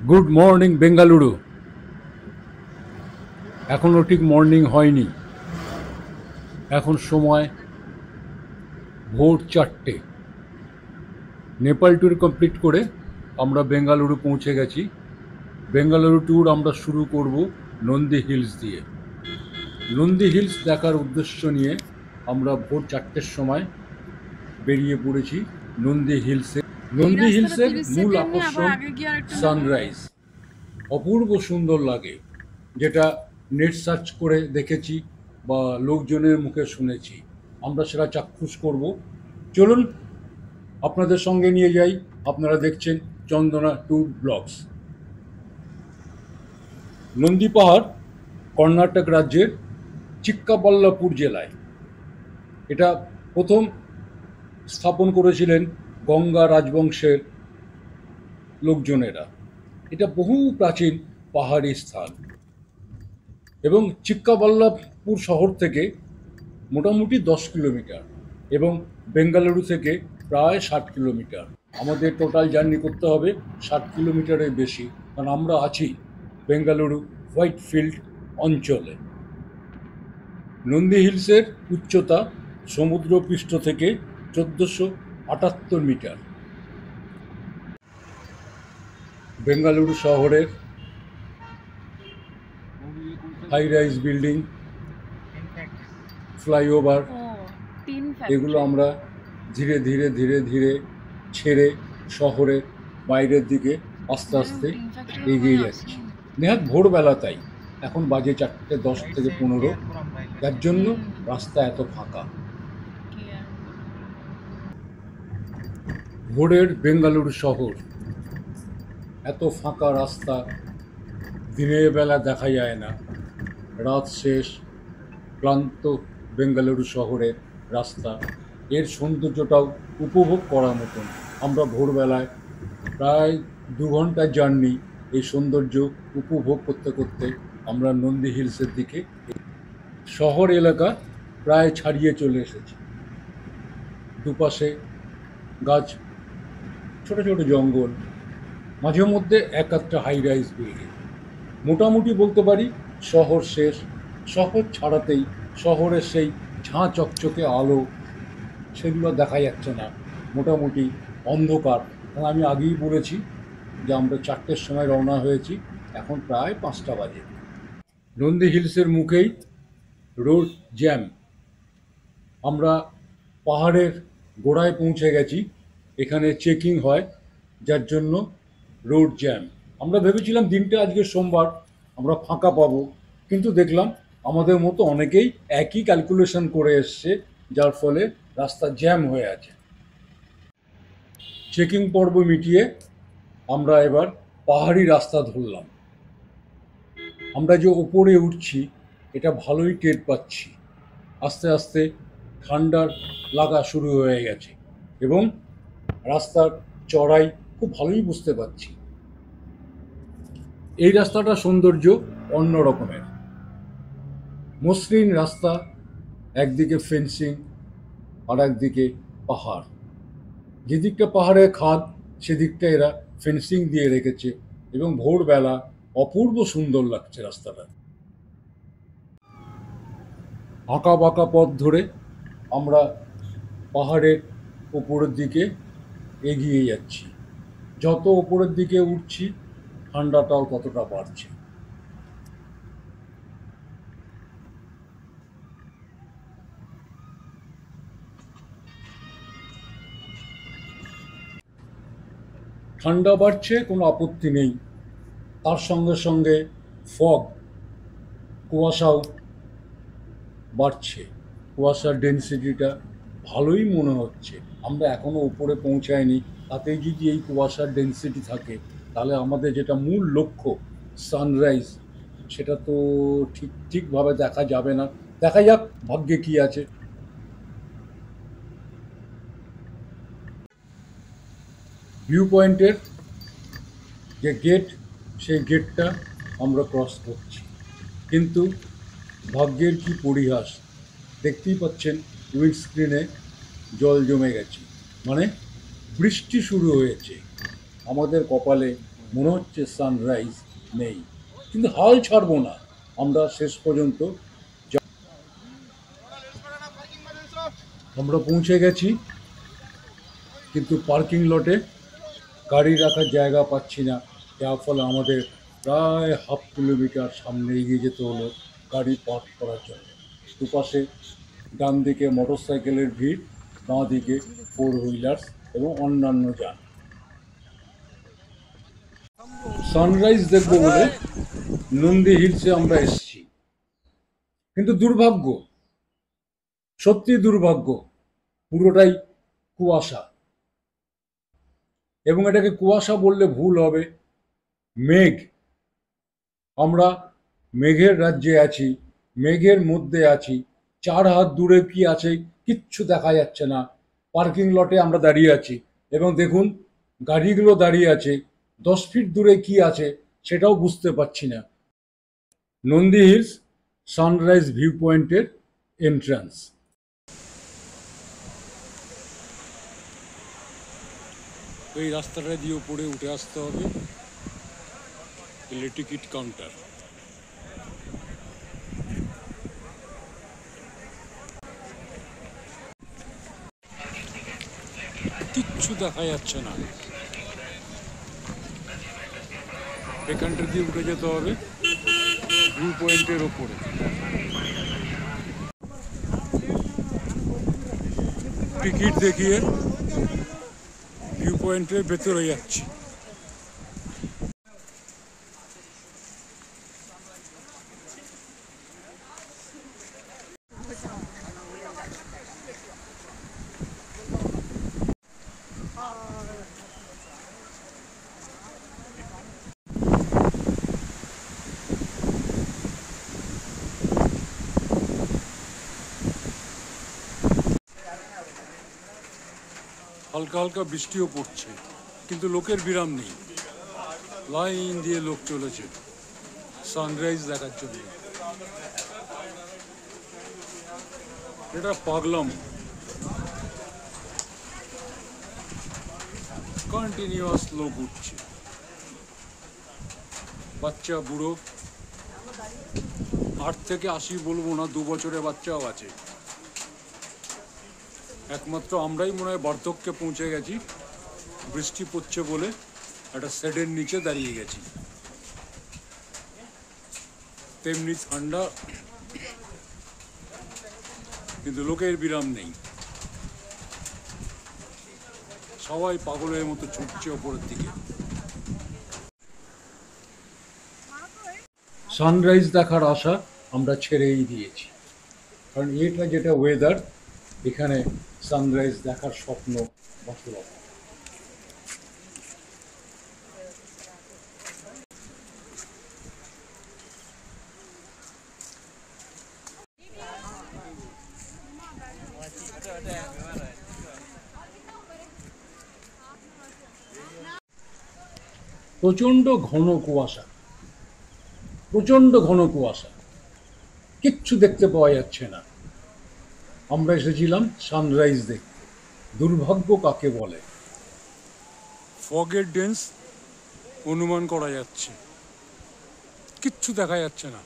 Good morning Bengaluru. এখনও ঠিক morning হয়নি, এখন সময় ভোর 4টে। নেপাল ট্যুর কমপ্লিট করে আমরা বেঙ্গালুরু পৌঁছে গেছি। বেঙ্গালুরু ট্যুর আমরা শুরু করব নন্দী হিলস দিয়ে। নন্দী হিলস দেখার উদ্দেশ্য নিয়ে আমরা ভোর 4টের সময় বেরিয়ে পড়েছি নন্দী হিলসে। নন্দী হিলসের মূল আকর্ষণ সানরাইজ, অপূর্ব সুন্দর লাগে, যেটা নেট সার্চ করে দেখেছি বা লোকজনের মুখে শুনেছি। আমরা সেটা চাক্ষুষ করব। চলুন আপনাদের সঙ্গে নিয়ে যাই। আপনারা দেখছেন চন্দনা ট্যুর ব্লগস। নন্দী পাহাড় কর্ণাটক রাজ্যের চিক্কাবাল্লাপুর জেলায়। এটা প্রথম স্থাপন করেছিলেন গঙ্গা রাজবংশের লোকজনেরা। এটা বহু প্রাচীন পাহাড়ি স্থান এবং চিক্কাবাল্লাপুর শহর থেকে মোটামুটি 10 কিলোমিটার এবং বেঙ্গালুরু থেকে প্রায় 60 কিলোমিটার। আমাদের টোটাল জার্নি করতে হবে 60 কিলোমিটারের বেশি, কারণ আমরা আছি বেঙ্গালুরু হোয়াইটফিল্ড অঞ্চলে। নন্দী হিলসের উচ্চতা সমুদ্রপৃষ্ঠ থেকে 1478 মিটার। বেঙ্গালুরু শহরের হাই রাইজ বিল্ডিং, ফ্লাইওভার, এগুলো আমরা ধীরে ধীরে ধীরে ধীরে ছেড়ে শহরের বাইরের দিকে আস্তে আস্তে এগিয়ে যাচ্ছি। নেহাত ভোরবেলা, তাই এখন বাজে 4:10 থেকে 15, যার জন্য রাস্তা এত ফাঁকা। ভোরের বেঙ্গালুরু শহর, এত ফাঁকা রাস্তা দিনের বেলা দেখা যায় না। রাত শেষ, ক্লান্ত বেঙ্গালুরু শহরের রাস্তা, এর সৌন্দর্যটাও উপভোগ করার মতন। আমরা ভোরবেলায় প্রায় 2 ঘন্টার জার্নি, এই সৌন্দর্য উপভোগ করতে করতে আমরা নন্দী হিলসের দিকে। শহর এলাকা প্রায় ছাড়িয়ে চলে এসেছি। দুপাশে গাছ, ছোট ছোট জঙ্গল, মাঝে মধ্যে এক একটা হাই রাইজ বিল্ডিং। মোটামুটি বলতে পারি শহর শেষ। শহর ছাড়াতেই শহরের সেই ঝাঁ চকচকে আলো, সেগুলো দেখা যাচ্ছে না, মোটামুটি অন্ধকার। কারণ আমি আগেই বলেছি যে আমরা 4টের সময় রওনা হয়েছি, এখন প্রায় 5টা বাজে। নন্দী হিলসের মুখেই রোড জ্যাম। আমরা পাহাড়ের গোড়ায় পৌঁছে গেছি, এখানে চেকিং হয়, যার জন্য রোড জ্যাম। আমরা ভেবেছিলাম দিনটা আজকে সোমবার, আমরা ফাঁকা পাবো, কিন্তু দেখলাম আমাদের মতো অনেকেই একই ক্যালকুলেশন করে এসছে, যার ফলে রাস্তা জ্যাম হয়ে আছে। চেকিং পর্ব মিটিয়ে আমরা এবার পাহাড়ি রাস্তা ধরলাম। আমরা যে ওপরে উঠছি এটা ভালোই টের পাচ্ছি। আস্তে আস্তে ঠান্ডার লাগা শুরু হয়ে গেছে এবং রাস্তার চড়াই খুব ভালোই বুঝতে পারছি। এই রাস্তাটার সৌন্দর্য অন্য রকমের। মসৃণ রাস্তা, একদিকে ফেন্সিং আর একদিকে পাহাড়। যেদিকটা পাহাড়ের খাদ সেদিকটা এরা ফেন্সিং দিয়ে রেখেছে এবং ভোরবেলা অপূর্ব সুন্দর লাগছে রাস্তাটা। আঁকা বাঁকা পথ ধরে আমরা পাহাড়ের উপরের দিকে এগিয়ে যাচ্ছি। যত উপরের দিকে উঠছি ঠান্ডাটাও ততটা বাড়ছে। ঠান্ডা বাড়ছে, কোনো আপত্তি নেই, তার সঙ্গে সঙ্গে ফগ, কুয়াশাও বাড়ছে। কুয়াশার ডেন্সিটিটা ভালোই মনে হচ্ছে। আমরা এখনও উপরে পৌঁছাইনি, তাতেই যদি এই কুয়াশার ডেন্সিটি থাকে তাহলে আমাদের যেটা মূল লক্ষ্য সানরাইজ, সেটা তো ঠিকভাবে দেখা যাবে না। দেখা যাক ভাগ্যে কি আছে। ভিউ পয়েন্টের যে গেট, সেই গেটটা আমরা ক্রস করছি, কিন্তু ভাগ্যের কি পরিহাস, দেখতেই পাচ্ছেন উইন্ডস্ক্রিনে জল জমে গেছে, মানে বৃষ্টি শুরু হয়েছে। আমাদের কপালে মনে হচ্ছে সানরাইজ নেই, কিন্তু হাল ছাড়বো না। আমরা শেষ পর্যন্ত আমরা পৌঁছে গেছি, কিন্তু পার্কিং লটে গাড়ি রাখার জায়গা পাচ্ছি না, যার ফলে আমাদের প্রায় হাফ কিলোমিটার সামনে এগিয়ে যেতে হলো গাড়ি পার্ক করার জন্য। দুপাশে ডান দিকে মোটরসাইকেলের ভিড়, বাঁ দিকে ফোর হুইলার্স এবং অন্যান্য যান। সানরাইজ দেখবো বলে নন্দী হিলসে আমরা এসেছি, কিন্তু দুর্ভাগ্য, সত্যি দুর্ভাগ্য, পুরোটাই কুয়াশা। এবং এটাকে কুয়াশা বললে ভুল হবে, মেঘ। আমরা মেঘের রাজ্যে আছি, মেঘের মধ্যে আছি। 4 হাত দূরে কি আছে কিচ্ছু দেখা যাচ্ছে না। পার্কিং লটে আমরা দাঁড়িয়ে আছি এবং দেখুন গাড়িগুলো দাঁড়িয়ে আছে, 10 ফিট দূরে কি আছে সেটাও বুঝতে পারছি না। নন্দী হিলস সানরাইজ ভিউ পয়েন্টের এন্ট্রান্স। এই রাস্তাটা দিয়ে উপরে উঠে আসতে হবে, টিকিট কাউন্টার। কিচ্ছু দেখা যাচ্ছে না, এখানটা দিয়ে উঠে যেতে হবে ভিউ পয়েন্টের ওপরে। টিকিট দেখিয়ে ভিউ পয়েন্টের ভেতরে যাচ্ছি। হালকা হালকা বৃষ্টিও পড়ছে, কিন্তু লোকের বিরাম নেই। লাইন দিয়ে লোক চলেছে সানরাইজ দেখার জন্য। এটা পাগলাম, কন্টিনিউয়াস লোক উঠছে, বাচ্চা বুড়ো, 8 থেকে 80 বলবো না, 2 বছরের বাচ্চাও আছে। একমাত্র আমরাই মনে হয় বার্ধক্যে পৌঁছে গেছি, বৃষ্টি পড়ছে বলে একটা শেডের নিচে দাঁড়িয়ে গেছি। তেমনি ঠান্ডা, কিন্তু লোকের বিরাম নেই। সবাই পাগলের মতো ছুটছে ওপরের দিকে। সানরাইজ দেখার আশা আমরা ছেড়েই দিয়েছি, কারণ এটা যেটা ওয়েদার, এখানে সানরাইজ দেখার স্বপ্ন বাস্তব। প্রচণ্ড ঘন কুয়াশা, প্রচণ্ড ঘন কুয়াশা, কিচ্ছু দেখতে পাওয়া যাচ্ছে না। আমরা এসেছিলাম সানরাইজ দেখতে, দুর্ভাগ্য কাকে বলে। ফগের ডেন্স অনুমান করা যাচ্ছে, কিচ্ছু দেখা যাচ্ছে না।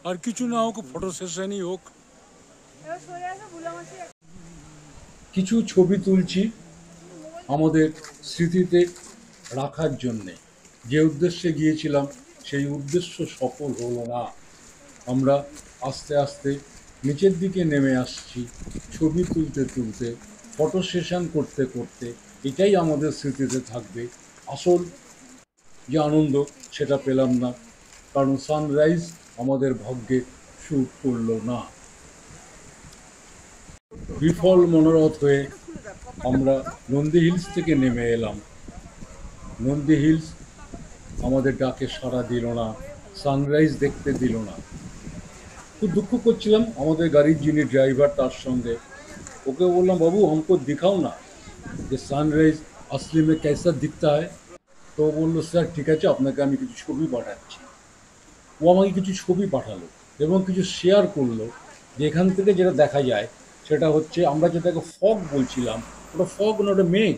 আর কিছু না হোক, ফটো সেশনই হোক, কিছু ছবি তুলছি আমাদের স্মৃতিতে রাখার জন্যে। যে উদ্দেশ্যে গিয়েছিলাম সেই উদ্দেশ্য সফল হলো না। আমরা আস্তে আস্তে নিচের দিকে নেমে আসছি, ছবি তুলতে তুলতে, ফটো সেশন করতে করতে। এটাই আমাদের স্মৃতিতে থাকবে। আসল যে আনন্দ সেটা পেলাম না, কারণ সানরাইজ আমাদের ভাগ্যে শুট করলো না। বিফল মনোরথ হয়ে আমরা নন্দী হিলস থেকে নেমে এলাম। নন্দী হিলস আমাদের ডাকে সাড়া দিল না, সানরাইজ দেখতে দিল না। খুব দুঃখ করছিলাম আমাদের গাড়ির যিনি ড্রাইভার, তার সঙ্গে। ওকে বললাম, বাবু हमको दिखाओ না যে সানরাইজ असली में कैसा दिखता है। তো বললো, স্যার ঠিক আছে, আপনাকে আমি কিছু ছবি পাঠাচ্ছি। ও আমাকে কিছু ছবি পাঠালো এবং কিছু শেয়ার করলো, যেখান থেকে যেটা দেখা যায় সেটা হচ্ছে আমরা যেটাকে ফগ বলছিলাম, ওটা ফগ না, ওটা মেঘ।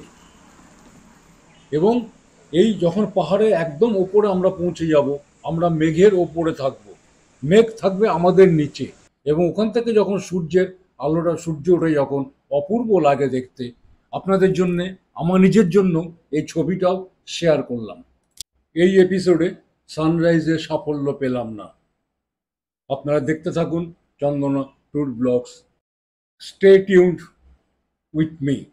এবং এই যখন পাহাড়ের একদম ওপরে আমরা পৌঁছে যাব, আমরা মেঘের ওপরে থাকব, মেঘ থাকবে আমাদের নিচে। এবং ওখান থেকে যখন সূর্যের আলোটা, সূর্য ওঠে যখন, অপূর্ব লাগে দেখতে। আপনাদের জন্যে, আমার নিজের জন্য এই ছবিটাও শেয়ার করলাম। এই এপিসোডে সানরাইজের সাফল্য পেলাম না। আপনারা দেখতে থাকুন Chandana tour blogs. Stay tuned with me.